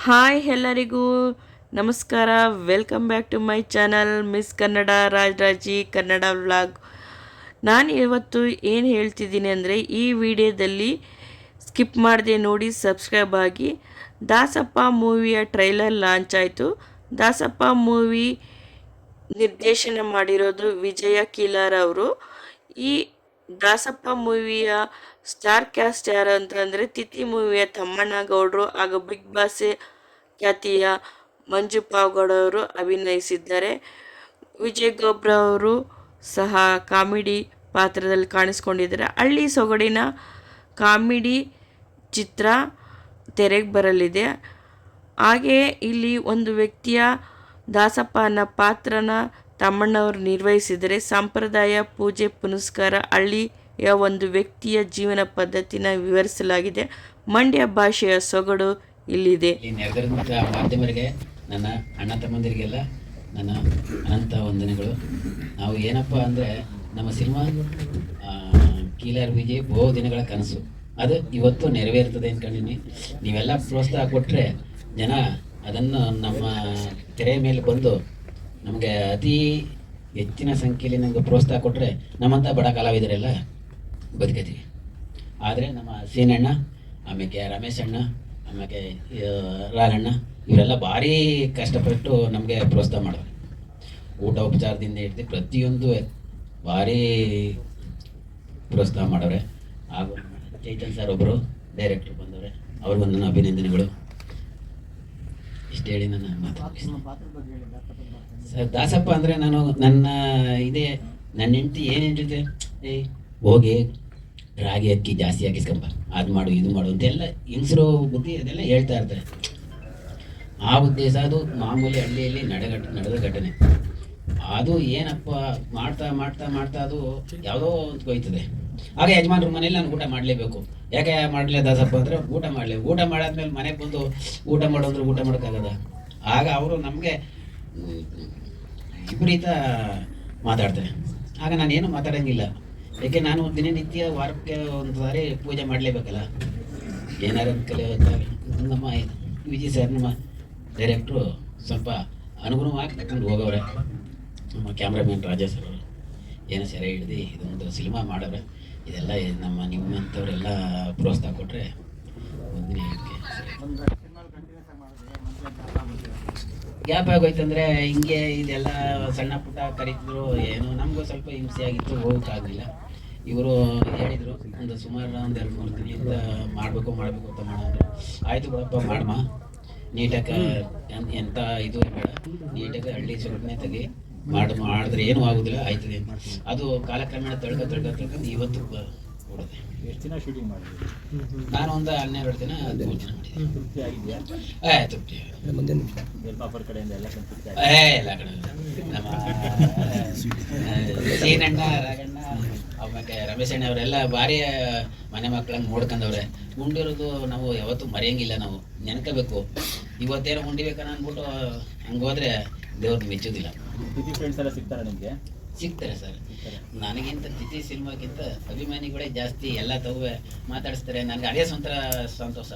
Hi ಎಲ್ಲರಿಗೂ ನಮಸ್ಕಾರ. Welcome back to my channel miss Kannada Rajaraji Kannada vlog. ನಾನು ಇವತ್ತು ಏನು ಹೇಳ್ತಿದ್ದೀನಿ ಅಂದರೆ, ಈ ವಿಡಿಯೋದಲ್ಲಿ ಸ್ಕಿಪ್ ಮಾಡದೆ ನೋಡಿ, ಸಬ್ಸ್ಕ್ರೈಬ್ ಆಗಿ. ದಾಸಪ್ಪ ಮೂವಿಯ ಟ್ರೈಲರ್ ಲಾಂಚ್ ಆಯಿತು. ದಾಸಪ್ಪ ಮೂವಿ ನಿರ್ದೇಶನ ಮಾಡಿರೋದು ವಿಜಯ ಕೀಲಾರ್ ಅವರು. ಈ ದಾಸಪ್ಪ ಮೂವಿಯ ಸ್ಟಾರ್ ಕ್ಯಾಸ್ಟ್ ಯಾರು ಅಂತಂದರೆ, ತಿಥಿ ಮೂವಿಯ ತಮ್ಮಣ್ಣ ಗೌಡರು ಹಾಗೂ ಬಿಗ್ ಬಾಸ್ ಖ್ಯಾತಿಯ ಮಂಜು ಪಾವ್ಗೌಡ ಅವರು ಅಭಿನಯಿಸಿದ್ದಾರೆ. ವಿಜಯ್ ಗೊಬ್ರ ಅವರು ಸಹ ಕಾಮಿಡಿ ಪಾತ್ರದಲ್ಲಿ ಕಾಣಿಸ್ಕೊಂಡಿದ್ದಾರೆ. ಹಳ್ಳಿ ಸೊಗಡಿನ ಕಾಮಿಡಿ ಚಿತ್ರ ತೆರೆಗೆ ಬರಲಿದೆ. ಹಾಗೆಯೇ ಇಲ್ಲಿ ಒಂದು ವ್ಯಕ್ತಿಯ ದಾಸಪ್ಪ ಅನ್ನೋ ಪಾತ್ರನ ತಮ್ಮಣ್ಣವರು ನಿರ್ವಹಿಸಿದರೆ, ಸಂಪ್ರದಾಯ ಪೂಜೆ ಪುನಸ್ಕಾರ ಹಳ್ಳಿಯ ಒಂದು ವ್ಯಕ್ತಿಯ ಜೀವನ ಪದ್ಧತಿನ ವಿವರಿಸಲಾಗಿದೆ. ಮಂಡ್ಯ ಭಾಷೆಯ ಸೊಗಡು ಇಲ್ಲಿದೆ. ನೆರೆದಿರುವಂಥ ಮಾಧ್ಯಮರಿಗೆ, ನನ್ನ ಅಣ್ಣ ತಮ್ಮಂದಿರಿಗೆಲ್ಲ ನನ್ನ ಅನಂತ ವಂದನೆಗಳು. ನಾವು ಏನಪ್ಪ ಅಂದರೆ, ನಮ್ಮ ಸಿನಿಮಾ ಕೀಲಾರ್ ವಿಜಯ್ ಬಹು ದಿನಗಳ ಕನಸು, ಅದು ಇವತ್ತು ನೆರವೇರ್ತದೆ ಅಂದ್ಕೊಂಡಿನಿ. ನೀವೆಲ್ಲ ಪ್ರೋತ್ಸಾಹ ಕೊಟ್ಟರೆ ಜನ ಅದನ್ನು ನಮ್ಮ ತೆರೆಯ ಮೇಲೆ ಬಂದು ನಮಗೆ ಅತಿ ಹೆಚ್ಚಿನ ಸಂಖ್ಯೆಯಲ್ಲಿ ನಮಗೆ ಪ್ರೋತ್ಸಾಹ ಕೊಟ್ಟರೆ ನಮ್ಮಂಥ ಬಡ ಕಲಾವಿದರೆಲ್ಲ ಬದುಕತೀವಿ. ಆದರೆ ನಮ್ಮ ಸೀನಣ್ಣ, ಆಮೇಲೆ ರಮೇಶ್ ಅಣ್ಣ, ಆಮೇಲೆ ರಾಘಣ್ಣ ಇವರೆಲ್ಲ ಭಾರಿ ಕಷ್ಟಪಟ್ಟು ನಮಗೆ ಪ್ರೋತ್ಸಾಹ ಮಾಡೋರು. ಊಟ ಉಪಚಾರದಿಂದ ಹಿಡಿದು ಪ್ರತಿಯೊಂದು ಭಾರಿ ಪ್ರೋತ್ಸಾಹ ಮಾಡವ್ರೆ. ಹಾಗೂ ಚೈತನ್ ಸರ್ ಒಬ್ಬರು ಡೈರೆಕ್ಟ್ರು ಬಂದವ್ರೆ, ಅವ್ರಿಗೂ ನನ್ನ ಅಭಿನಂದನೆಗಳು. ಇಷ್ಟು ಹೇಳಿ ನನ್ನ ಮಾತು ಸರ್. ದಾಸಪ್ಪ ಅಂದರೆ ನಾನು ನನ್ನ ನನ್ನ ಹೆಂಡತಿ ಏನು ಹೇಳ್ತಿದ್ದೆ, ಹೋಗಿ ರಾಗಿ ಅಕ್ಕಿ ಜಾಸ್ತಿ ಹಾಕಿಸ್ಕೊಂಬ, ಅದು ಮಾಡು ಇದು ಮಾಡು ಅಂತೆಲ್ಲ ಹೆಂಗಸರು ಬುದ್ಧಿ ಅದೆಲ್ಲ ಹೇಳ್ತಾ ಇರ್ತಾರೆ. ಆ ಉದ್ದೇಶ ಅದು ಮಾಮೂಲಿ ಹಳ್ಳಿಯಲ್ಲಿ ನಡೆದ ಘಟನೆ. ಅದು ಏನಪ್ಪ ಮಾಡ್ತಾ ಮಾಡ್ತಾ ಮಾಡ್ತಾ ಅದು ಯಾವುದೋ ಅಂತ ಹೋಯ್ತದೆ. ಆಗ ಯಜಮಾನ್ರ ಮನೇಲಿ ನಾನು ಊಟ ಮಾಡಲೇಬೇಕು. ಯಾಕೆ ಮಾಡಲೇ ದಾಸಪ್ಪ ಅಂದರೆ, ಊಟ ಮಾಡಾದ್ಮೇಲೆ ಮನೆಗೆ ಬಂದು ಊಟ ಮಾಡೋದ್ರೆ ಊಟ ಮಾಡೋಕ್ಕಾಗದ. ಆಗ ಅವರು ನಮಗೆ ವಿಪರೀತ ಮಾತಾಡ್ತಾರೆ. ಆಗ ನಾನೇನು ಮಾತಾಡೋಂಗಿಲ್ಲ. ಏಕೆ ನಾನು ದಿನನಿತ್ಯ ವಾರಕ್ಕೆ ಒಂದು ಸಾರಿ ಪೂಜೆ ಮಾಡಲೇಬೇಕಲ್ಲ. ಏನಾರು ಕಲಿಯೋಕ್ಕಾಗಲ್ಲ. ನಮ್ಮ ವಿಜಯ್ ಸರ್, ನಮ್ಮ ಡೈರೆಕ್ಟ್ರು ಸ್ವಲ್ಪ ಅನುಗುಣವಾಗಿ ತಗೊಂಡು ಹೋಗವ್ರೆ. ನಮ್ಮ ಕ್ಯಾಮ್ರಾಮನ್ ರಾಜಾ ಸರ್ ಅವರು ಏನೋ ಸೆರೆ ಹಿಡ್ದು ಇದೊಂದು ಸಿನಿಮಾ ಮಾಡವ್ರೆ. ಇದೆಲ್ಲ ನಿಮ್ಮಂಥವರೆಲ್ಲ ಪ್ರೋತ್ಸಾಹ ಕೊಟ್ಟರೆ ಒಂದಿನ ಗ್ಯಾಪ್ ಆಗೋಯ್ತಂದರೆ ಹಿಂಗೆ ಇದೆಲ್ಲ ಸಣ್ಣ ಪುಟ್ಟ ಕರೀತಿದ್ರು. ಏನು ನಮಗೂ ಸ್ವಲ್ಪ ಹಿಂಸೆ ಆಗಿತ್ತು, ಹೋಗೋಕ್ಕಾಗಲಿಲ್ಲ. ಇವರು ಹೇಳಿದರು, ಒಂದು ಸುಮಾರು ಒಂದು 2-3 ದಿನದಿಂದ ಮಾಡಬೇಕು ಅಂತ ಮಾಡೋದು. ಆಯಿತು ಬಿಡಪ್ಪ, ಮಾಡಮ್ಮ, ನೀಟಾಗಿ ಎಂಥ ಇದು ಬೇಡ, ನೀಟಾಗಿ ಹಳ್ಳಿ ಸೊಗಡನ್ನೇ ತೆಗಿ, ಮಾಡಿದ್ರೆ ಏನೂ ಆಗೋದಿಲ್ಲ, ಆಯ್ತದೆ ಅಂತ. ಅದು ಕಾಲಕ್ರಮೇಣ ತಳ್ಕೊಂಡು ಇವತ್ತು ಕೊಡುತ್ತೆ. ಎಷ್ಟು ದಿನ ಶೂಟಿಂಗ್ ಮಾಡಿದ್ವಿ? ನಾನು ಒಂದು 12 ದಿನ 13 ದಿನ ಮಾಡಿದ್ದೆ. ತೃಪ್ತಿ ನಿರ್ಮಾಪರ ಕಡೆಯಿಂದ ಎಲ್ಲ ಎಲ್ಲ ಕಡೆ ನಮ್ಮ ಸೀನಣ್ಣ, ರಾಘಣ್ಣ, ಆಮೇಲೆ ರಮೇಶ್ ಅಣ್ಣ ಅವರೆಲ್ಲ ಭಾರಿ ಮನೆ ಮಕ್ಕಳಂಗೆ ನೋಡ್ಕೊಂಡವ್ರೆ. ಉಂಡಿರೋದು ನಾವು ಯಾವತ್ತೂ ಮರೆಯಂಗಿಲ್ಲ, ನಾವು ನೆನ್ಕೋಬೇಕು. ಇವತ್ತೇನೋ ಉಂಡಿಬೇಕನ್ನ ಅಂದ್ಬಿಟ್ಟು ಹಂಗೆ ಹೋದ್ರೆ ದೇವ್ರನ್ನ ಮೆಚ್ಚೋದಿಲ್ಲ. ತಿಥಿ ಫ್ರೆಂಡ್ಸ್ ಎಲ್ಲ ಸಿಗ್ತಾರೆ ನಿಮಗೆ? ಸಿಗ್ತಾರೆ ಸರ್. ನನಗಿಂತ ತಿಥಿ ಸಿನಿಮಾಗಿಂತ ಅಭಿಮಾನಿಗಳೇ ಜಾಸ್ತಿ. ಎಲ್ಲ ತಗುವೆ ಮಾತಾಡಿಸ್ತಾರೆ. ನನಗೆ ಅದೇ ಸಂತೋಷ,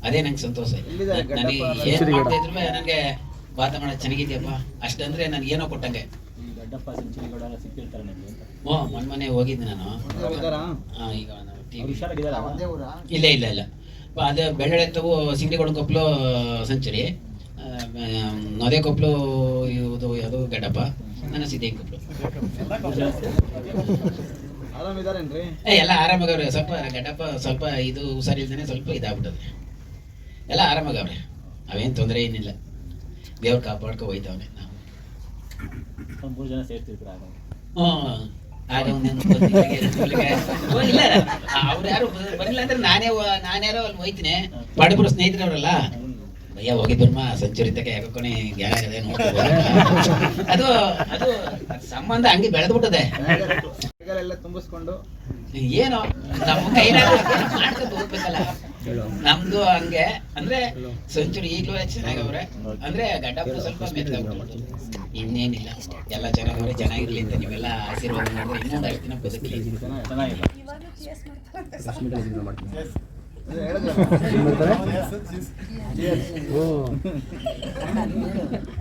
ಅದೇ ನಂಗೆ ಸಂತೋಷ. ನನಗೆ ಏನು ಮಾಡ್ತಾ ಇದ್ರು ನನಗೆ ಬಾತ ಮಾಡೋದು ಚೆನ್ನಾಗಿದ್ಯಪ್ಪ ಅಷ್ಟಂದ್ರೆ ನನಗೆ ಏನೋ ಕೊಟ್ಟಂಗೆ. ದೊಡ್ಡಪ್ಪ ಸಿಂಚನಗೌಡ ಸಿಕ್ಕಿರ್ತಾರೆ ನಿಮಗೆ? ಮೊನ್ನೆ ಹೋಗಿದ್ದೆ ನಾನು. ಈಗ ಇಲ್ಲ ಅದೇ ಬೆಳ್ಳಳೆ ತಗೋ ಸಿಂಗಡಿಗೌಡ ಕೊಪ್ಪಲು ಸೆಂಚುರಿ, ನೊದೆ ಕೊಪ್ಪಲು ಇದು ಯಾವುದು ಗಡ್ಡಪ್ಪ, ನನ್ನ ಸಿದ್ಧಿ ಕೊಪ್ಪಲು. ಎಲ್ಲ ಆರಾಮಾಗವ್ರೆ. ಸ್ವಲ್ಪ ಗಡ್ಡಪ್ಪ ಸ್ವಲ್ಪ ಇದು ಹುಷಾರಿಲ್ದೇನೆ ಸ್ವಲ್ಪ ಇದಾಗ್ಬಿಟ್ಟದೆ. ಎಲ್ಲ ಆರಾಮಾಗವ್ರೆ, ಅವೇನು ತೊಂದರೆ ಏನಿಲ್ಲ. ದೇವ್ರು ಕಾಪಾಡ್ಕೊ ಹೋಯ್ತವನೆ. ನಾವು 3 ಜನ ಸೇರ್ತಿರ್ತೀರ? ಆಗ ಇಲ್ಲ, ಅವ್ರು ಯಾರು ಬರಲಿಲ್ಲ ಅಂದ್ರೆ ನಾನ್ಯಾರೋ ಅಲ್ಲಿ ಹೋಯ್ತೀನಿ. ಪಾಡಿಪುರ ಸ್ನೇಹಿತರವರಲ್ಲ, ಭಯ್ಯ ಹೋಗಿದ್ರಮ್ಮ ಸೆಂಚುರಿ ತಕ ಯಾಕೋಣಿ ಜ್ಞಾನ ಆಗದೆ ನೋಡ್ಬೋದು. ಅದು ಅದು ಸಂಬಂಧ ಹಂಗೆ ಬೆಳೆದ್ಬಿಟ್ಟದೆ. ತುಂಬಿಸ್ಕೊಂಡು ಏನೋ ನಮ್ಮ ಕೈಲಾಗ ಮಾಡ್ಕೊಂಡು ಹೋಗ್ಬೇಕಲ್ಲ. ನಮ್ದು ಹಂಗೆ ಅಂದ್ರೆ ಸೆಂಚುರಿ ಈಗಲೂ ಚೆನ್ನಾಗವ್ರೆ. ಅಂದ್ರೆ ಗಡ್ಡಪ್ಪ ಸ್ವಲ್ಪ ಮೆತ್ತಾಗ್ಬಿಟ್ಟು ಇನ್ನೇನಿಲ್ಲ, ಎಲ್ಲ ಚೆನ್ನಾಗವ್ರೆ. ಚೆನ್ನಾಗಿರ್ಲಿ ಅಂತ ನೀವೆಲ್ಲ ಆಶೀರ್ವಾದ ಮಾಡಿದ್ರೆ ಇನ್ನೊಂದು 5 ದಿನ ಬದುಕಲಿ.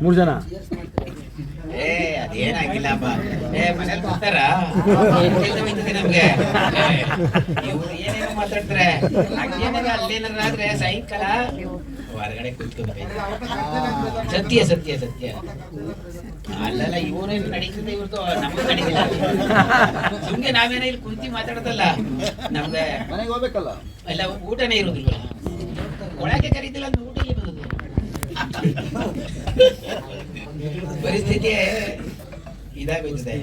ಮೂರು ಜನ ಅದೇನಾಗಿಲ್ಲಪ್ಪ. ಮನೇಲಿ ಕೂತಾರ ನಮ್ಗೆ ಇವ್ರು ಏನೇನೋ ಮಾತಾಡ್ತಾರೆ. ಅಲ್ಲೇನಾರ ಆದ್ರೆ ಸಾಯಂಕಾಲ ಹೊರಗಡೆ ಕೂತ್ಕೋಬೇಕು. ಸತ್ಯ ಸತ್ಯ ಸತ್ಯ. ಅಲ್ಲಲ್ಲ ಇವರೇನು ನಡೀತದೆ, ಇವ್ರದ್ದು ನಮ್ಗೆ ನಡೀತಿಲ್ಲ. ಸುಮ್ಗೆ ನಾವೇನ ಇಲ್ಲಿ ಕುಂತಿ ಮಾತಾಡೋದಲ್ಲ, ನಮ್ಗೆ ಮನೆಗೆ ಹೋಗ್ಬೇಕಲ್ಲ. ಎಲ್ಲ ಊಟನೇ ಇರೋದಿಲ್ಲ. ಒಳಗೆ ಕರೀತಿಲ್ಲ ಅಂದ್ರೆ ಊಟ ಇಲ್ಲಿ ಬರೋದು. ಪರಿಸ್ಥಿತಿ ಇದಾಗೋಯ್ತದೆ.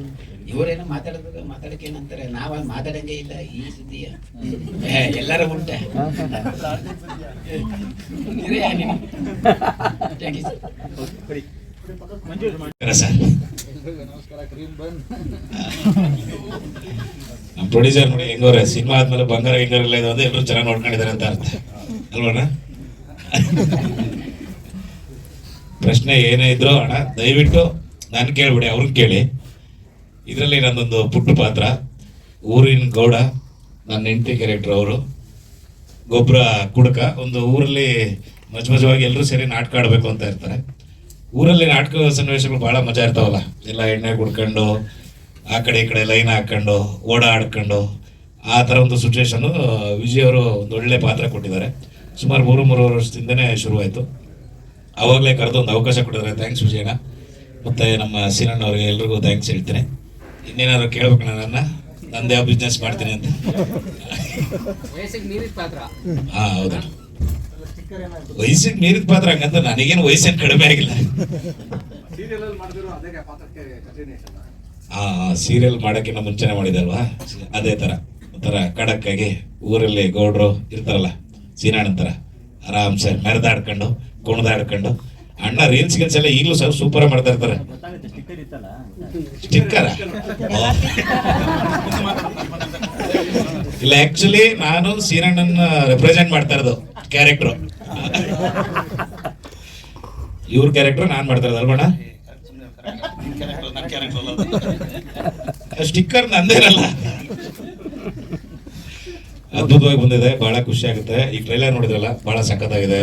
ಇವರೇನೋ ಮಾತಾಡಕ್ಕೆ ಏನಂತಾರೆ, ನಾವ್ ಮಾತಾಡಂಗೆ ಇಲ್ಲ. ಈ ಸುದ್ದಿಯ ಎಲ್ಲರ ಉಂಟ. ನಮಸ್ಕಾರ. ಕ್ರೀಮ್ ಬನ್. ನಮ್ಮ ಪ್ರೊಡ್ಯೂಸರ್ ನೋಡಿ ಹೆಂಗವ್ರೆ, ಸಿನಿಮಾ ಆದ್ಮೇಲೆ ಬಂಗಾರ ಹಿಂಗಾರಿಲ್ಲ ಇದು ಅಂದ್ರೆ ಎಲ್ಲರೂ ಚೆನ್ನಾಗಿ ನೋಡ್ಕೊಂಡಿದ್ದಾರೆ ಅಂತ ಅರ್ಥ ಅಲ್ವಣ್ಣ? ಪ್ರಶ್ನೆ ಏನೇ ಇದ್ರು ಅಣ್ಣ ದಯವಿಟ್ಟು ನಾನು ಕೇಳ್ಬಿಡಿ, ಅವ್ರನ್ನ ಕೇಳಿ. ಇದರಲ್ಲಿ ನನ್ನೊಂದು ಪುಟ್ಟ ಪಾತ್ರ, ಊರಿನ ಗೌಡ, ನನ್ನ ಹೆಂಡತಿ ಕ್ಯಾರೆಕ್ಟರ್. ಅವರು ಗೊಬ್ಬರ ಕುಡಕ. ಒಂದು ಊರಲ್ಲಿ ಮಜವಾಗಿ ಎಲ್ಲರೂ ಸೇರಿ ನಾಟಕ ಆಡಬೇಕು ಅಂತ ಇರ್ತಾರೆ. ಊರಲ್ಲಿ ನಾಟಕ ಸನ್ನಿವೇಶಗಳು ಭಾಳ ಮಜಾ ಇರ್ತಾವಲ್ಲ, ಎಲ್ಲ ಎಣ್ಣೆ ಕುಡ್ಕೊಂಡು ಆ ಕಡೆ ಈ ಕಡೆ ಲೈನ್ ಹಾಕ್ಕೊಂಡು ಓಡಾಡ್ಕೊಂಡು ಆ ಥರ ಒಂದು ಸಿಚುವೇಶನ್ನು ವಿಜಯ್ ಅವರು ಒಂದು ಒಳ್ಳೆ ಪಾತ್ರ ಕೊಟ್ಟಿದ್ದಾರೆ. ಸುಮಾರು 3 ವರ್ಷದಿಂದನೇ ಶುರುವಾಯಿತು. ಆವಾಗಲೇ ಕರೆದು ಒಂದು ಅವಕಾಶ ಕೊಟ್ಟಿದ್ದಾರೆ. ಥ್ಯಾಂಕ್ಸ್ ವಿಜಯಣ್ಣ. ಮತ್ತು ನಮ್ಮ ಸೀನಣ್ಣ ಅವ್ರಿಗೆ ಎಲ್ರಿಗೂ ಥ್ಯಾಂಕ್ಸ್ ಹೇಳ್ತೀನಿ. ಇನ್ನೇನಾದ್ರು ಕೇಳ್ಬೇಕು ನನ್ನ ನಂದು ಯಾವ ಬಿಸ್ನೆಸ್ ಮಾಡ್ತೀನಿ ಅಂತ. ಹಾಂ ಹೌದಾ, ವಯಸ್ಸಿಗೆ ಮೀರಿದ ಪಾತ್ರ ಹಂಗಂತ ನನಗೇನು ವಯಸ್ಸೇನು ಕಡಿಮೆ ಆಗಿಲ್ಲ. ಸೀರಿಯಲ್ ಮಾಡೋಕ್ಕಿಂತ ಮುಂಚೆನೆ ಮಾಡಿದಲ್ವಾ, ಅದೇ ಥರ ಒಂಥರ ಖಡಕ್ ಆಗಿ ಊರಲ್ಲಿ ಗೌಡ್ರು ಇರ್ತಾರಲ್ಲ, ಸೀನಾಣನ್ ಥರ ಆರಾಮ್ಸೆ ಮೆರೆದಾಡ್ಕೊಂಡು ಕುಣಿದಾಡ್ಕೊಂಡು. ಅಣ್ಣ ರೀಲ್ಸ್ ಗಿಲ್ಸ್ ಎಲ್ಲ ಈಗಲೂ ಸರ್ ಸೂಪರ್ ಮಾಡ್ತಾ ಇರ್ತಾರೆ. ಸ್ಟಿಕ್ಕರ್ ಇಲ್ಲ, ಆಕ್ಚುಲಿ ನಾನು ಸೀನಣ್ಣನ ರೆಪ್ರೆಸೆಂಟ್ ಮಾಡ್ತಾ ಇರೋದು ಕ್ಯಾರೆಕ್ಟರ್. ಇವ್ರ ಕ್ಯಾರೆಕ್ಟರ್ ನಾನ್ ಮಾಡ್ತಾ ಇರೋದು ಅಲ್ವಣ್ಣ? ಸ್ಟಿಕ್ಕರ್ ನಂದೇ ಇರಲ್ಲ. ಅದ್ಭುತವಾಗಿ ಬಂದಿದೆ, ಬಹಳ ಖುಷಿ ಆಗುತ್ತೆ. ಈ ಟ್ರೈಲರ್ ನೋಡಿದ್ರಲ್ಲ, ಬಹಳ ಸಖತ್ತಾಗಿದೆ.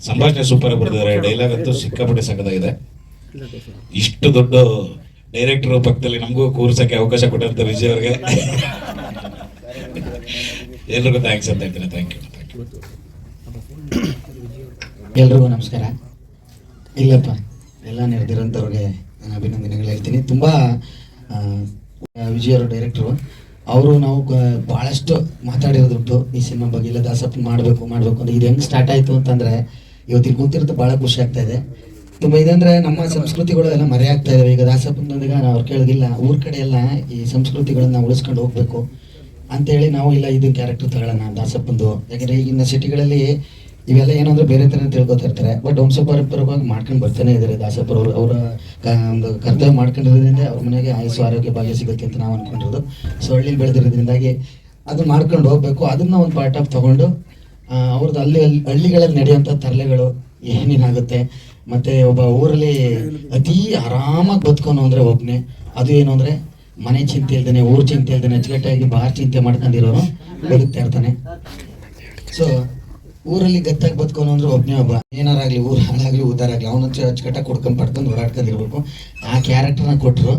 ಸಂಭಾಷಣೆ ಸೂಪರ್ ಆಗಿ ಬರ್ತಿದ್ದಾರೆ. ಡೈಲಾಗ್ ಅಂತೂ ಸಿಕ್ಕಾಪಟ್ಟೆ ಸಖತ್ತಾಗಿದೆ. ಇಷ್ಟು ದೊಡ್ಡ ಡೈರೆಕ್ಟರ್ ಪಕ್ಕದಲ್ಲಿ ನಮಗೂ ಕೂರ್ಸಕ್ಕೆ ಅವಕಾಶ ಕೊಟ್ಟಂತ ವಿಜಯ್ ಅವ್ರಿಗೆ ಎಲ್ರಿಗೂ ಥ್ಯಾಂಕ್ಸ್ ಅಂತ ಹೇಳ್ತೀನಿ. Thank you. ಎಲ್ರಿಗೂ ನಮಸ್ಕಾರ. ಇಲ್ಲಪ್ಪ, ಎಲ್ಲ ನೆರೆದಿರೋಂಥವ್ರಿಗೆ ನಾನು ಅಭಿನಂದನೆಗಳು ಹೇಳ್ತೀನಿ. ತುಂಬ ವಿಜಯ್ ಅವರು ಡೈರೆಕ್ಟ್ರು, ಅವರು ನಾವು ಭಾಳಷ್ಟು ಮಾತಾಡಿರೋದುಂಟು ಈ ಸಿನಿಮಾ ಬಗ್ಗೆ. ಇಲ್ಲ ದಾಸಪ್ಪ ಮಾಡಬೇಕು ಅಂತ. ಇದು ಹೆಂಗೆ ಸ್ಟಾರ್ಟ್ ಆಯಿತು ಅಂತಂದರೆ ಇವತ್ತಿಗೆ ಕೂತಿರೋದು ಭಾಳ ಖುಷಿ ಆಗ್ತಾ ಇದೆ. ತುಂಬ ಇದಂದರೆ ನಮ್ಮ ಸಂಸ್ಕೃತಿಗಳು ಎಲ್ಲ ಮರೆಯಾಗ್ತಾ ಇದ್ದಾವೆ. ಈಗ ದಾಸಪ್ಪಂದೊಂದಿಗೆ ಅವ್ರು ಕೇಳೋದಿಲ್ಲ, ಊರ ಕಡೆ ಎಲ್ಲ ಈ ಸಂಸ್ಕೃತಿಗಳನ್ನ ಉಳಿಸ್ಕೊಂಡು ಹೋಗ್ಬೇಕು ಅಂತೇಳಿ ನಾವು ಇಲ್ಲ ಇದು ಕ್ಯಾರೆಕ್ಟರ್ ತಗೊಳ್ಳೋಣ ದಾಸಪ್ಪಂದು. ಯಾಕಂದರೆ ಈಗಿನ ಸಿಟಿಗಳಲ್ಲಿ ಇವೆಲ್ಲ ಏನಂದ್ರೆ ಬೇರೆ ಥರ ತಿಳ್ಕೊತಾ ಇರ್ತಾರೆ. ಬಟ್ ವಂಶಪಾರಂಪರ್ಯವಾಗಿ ಮಾಡ್ಕೊಂಡು ಬರ್ತಾನೆ ಇದ್ದಾರೆ ದಾಸಪ್ಪರವರು. ಅವರ ಒಂದು ಕರ್ತವ್ಯ ಮಾಡ್ಕೊಂಡಿರೋದ್ರಿಂದ ಅವ್ರ ಮನೆಗೆ ಆಯುಸ್ಸು ಆರೋಗ್ಯ ಭಾಗ್ಯ ಸಿಗುತ್ತೆ ಅಂತ ನಾವು ಅಂದ್ಕೊಂಡಿರೋದು. ಸೊ ಹಳ್ಳಿಲಿ ಬೆಳೆದಿರೋದ್ರಿಂದಾಗಿ ಅದನ್ನ ಮಾಡ್ಕೊಂಡು ಹೋಗ್ಬೇಕು. ಅದನ್ನ ಒಂದು ಪಾರ್ಟ್ ಆಫ್ ತೊಗೊಂಡು ಅವ್ರದ್ದು ಹಳ್ಳಿಗಳಲ್ಲಿ ನಡೆಯುವಂಥ ತರಲೆಗಳು ಏನೇನಾಗುತ್ತೆ, ಮತ್ತು ಒಬ್ಬ ಊರಲ್ಲಿ ಅತೀ ಆರಾಮಾಗಿ ಬದುಕೋನು ಅಂದರೆ ಒಬ್ಬನೇ. ಅದು ಏನು ಅಂದರೆ ಮನೆ ಚಿಂತೆ ಇಲ್ದೇನೆ, ಊರು ಚಿಂತೆ ಇಲ್ದೇನೆ, ಅಚ್ಚುಕಟ್ಟಾಗಿ ಬಾರ್ ಚಿಂತೆ ಮಾಡ್ಕೊಂಡಿರೋನು ಬದುಕ್ತಾ ಇರ್ತಾನೆ. ಸೊ ಊರಲ್ಲಿ ಗತ್ತಾಗಿ ಬದುಕೋನು ಅಂದ್ರೆ ಒಬ್ಬ. ಏನಾರಾಗಲಿ, ಊರು ಹಾಳಾಗಲಿ ಉದ್ದಾರ ಆಗಲಿ, ಅವನ ಅಚ್ಚುಕಟ್ಟಾಗಿ ಕುಡ್ಕೊಂಡು ಪಡ್ಕೊಂಡು ಓಡಾಡ್ಕೊಂಡಿರ್ಬೇಕು. ಆ ಕ್ಯಾರೆಕ್ಟರ್ನ ಕೊಟ್ಟರು.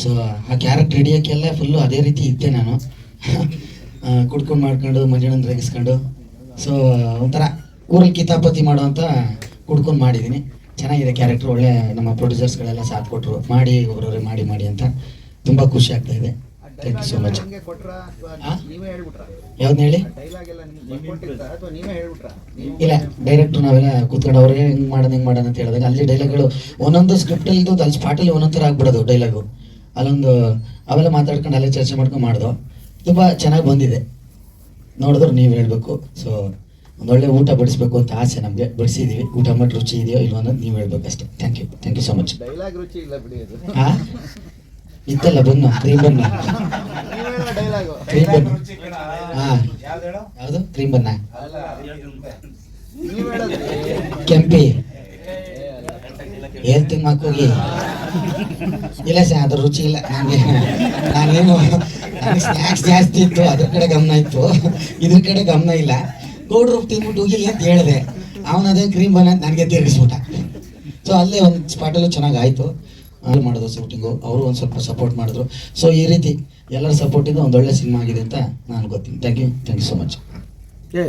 ಸೊ ಆ ಕ್ಯಾರೆಕ್ಟರ್ ಹಿಡಿಯೋಕ್ಕೆಲ್ಲ ಫುಲ್ಲು ಅದೇ ರೀತಿ ಇದ್ದೆ ನಾನು. ಕುಡ್ಕೊಂಡು ಮಾಡ್ಕೊಂಡು ಮಂಜಣ್ಣನ ರೇಗಿಸ್ಕೊಂಡು. ಸೊ ಒಂಥರ ಊರಲ್ಲಿ ಕಿತಾಪತಿ ಮಾಡೋವಂಥ ಕುಡ್ಕೊಂಡು ಮಾಡಿದ್ದೀನಿ. ಚೆನ್ನಾಗಿದೆ ಕ್ಯಾರೆಕ್ಟರ್. ಒಳ್ಳೆ ನಮ್ಮ ಪ್ರೊಡ್ಯೂಸರ್ಸ್ಗಳೆಲ್ಲ ಸಾಥ್ ಕೊಟ್ಟರು, ಮಾಡಿ ಒಬ್ಬರವ್ರೆ ಮಾಡಿ ಅಂತ. ತುಂಬ ಖುಷಿ ಆಗ್ತಾ ಇದೆ. Thank you so much. ಯಾವ್ದು ಹೇಳಿ? ಇಲ್ಲ, ಡೈರೆಕ್ಟ್ರು ನಾವೆಲ್ಲ ಕೂತ್ಕೊಂಡು ಅವ್ರಿಗೆ ಹೆಂಗೆ ಮಾಡೋಣ ಅಂತ ಹೇಳಿದಾಗ ಅಲ್ಲಿ ಡೈಲಾಗ್ಗಳು ಒಂದೊಂದು ಸ್ಕ್ರಿಪ್ಟಲ್ಲಿ ಇದ್ದು ಅಲ್ಲಿ ಸ್ಪಾಟಲ್ಲಿ ಒಂದೊಂದು ಥರ ಆಗ್ಬಿಡೋದು ಡೈಲಾಗು. ಅಲ್ಲೊಂದು ಅವೆಲ್ಲ ಮಾತಾಡ್ಕೊಂಡು ಅಲ್ಲೇ ಚರ್ಚೆ ಮಾಡ್ಕೊಂಡು ಮಾಡಿದೋ. ತುಂಬ ಚೆನ್ನಾಗಿ ಬಂದಿದೆ. ನೋಡಿದ್ರು ನೀವು ಹೇಳಬೇಕು. ಸೊ ಒಂದೊಳ್ಳೆ ಊಟ ಬಡಿಸ್ಬೇಕು ಅಂತ ಆಸೆ ನಮಗೆ. ಬಡಿಸಿದ್ದೀವಿ. ಊಟ ಮಾಡಿ ರುಚಿ ಇದೆಯೋ ಇಲ್ವೋ ಅನ್ನೋದು ನೀವು ಹೇಳ್ಬೇಕು ಅಷ್ಟೇ. Thank you so much. ಹಾಂ ಇತ್ತಲ್ಲ ಬನ್ನು, ಕ್ರೀಮ್ ಬನ್ನ. Cream bun. ಹಾಂ ಯಾವುದು ಕ್ರೀಮ್ ಬನ್ನ? ಕೆಂಪಿ ಹೇಳ್ತೀನಿ ಮಕ್ಕಳಿಗೆ. ಇಲ್ಲ ಸರ್, ಅದ್ರ ರುಚಿ ಇಲ್ಲ ನನಗೆ. ನಾನೇನು ಸ್ನ್ಯಾಕ್ಸ್ ಜಾಸ್ತಿ ಇತ್ತು, ಅದ್ರ ಕಡೆ ಗಮನ ಇತ್ತು, ಇದ್ರ ಕಡೆ ಗಮನ ಇಲ್ಲ. ಗೌಡ್ರು ತಿಂದ್ಬಿಟ್ಟು ಹೋಗಿಲ್ಲ ಅಂತ ಹೇಳಿದೆ. ಅವನ ಅದೇ ಕ್ರೀಮ್ ಬನ್ ಅಂತ ನನಗೆ ತಿರುಗಿಸ್ಬಿಟ್ಟ. ಸೊ ಅಲ್ಲೇ ಒಂದು ಸ್ಪಾಟಲ್ಲೂ ಚೆನ್ನಾಗಿ ಆಯಿತು. ಮಾಡೋದು ಶೂಟಿಂಗು, ಅವರು ಒಂದು ಸ್ವಲ್ಪ ಸಪೋರ್ಟ್ ಮಾಡಿದ್ರು. ಸೊ ಈ ರೀತಿ ಎಲ್ಲರ ಸಪೋರ್ಟಿಂದ ಒಂದು ಒಳ್ಳೆ ಸಿನಿಮಾ ಆಗಿದೆ ಅಂತ ನಾನು ಗೊತ್ತೀನಿ. Thank you so much. ಏ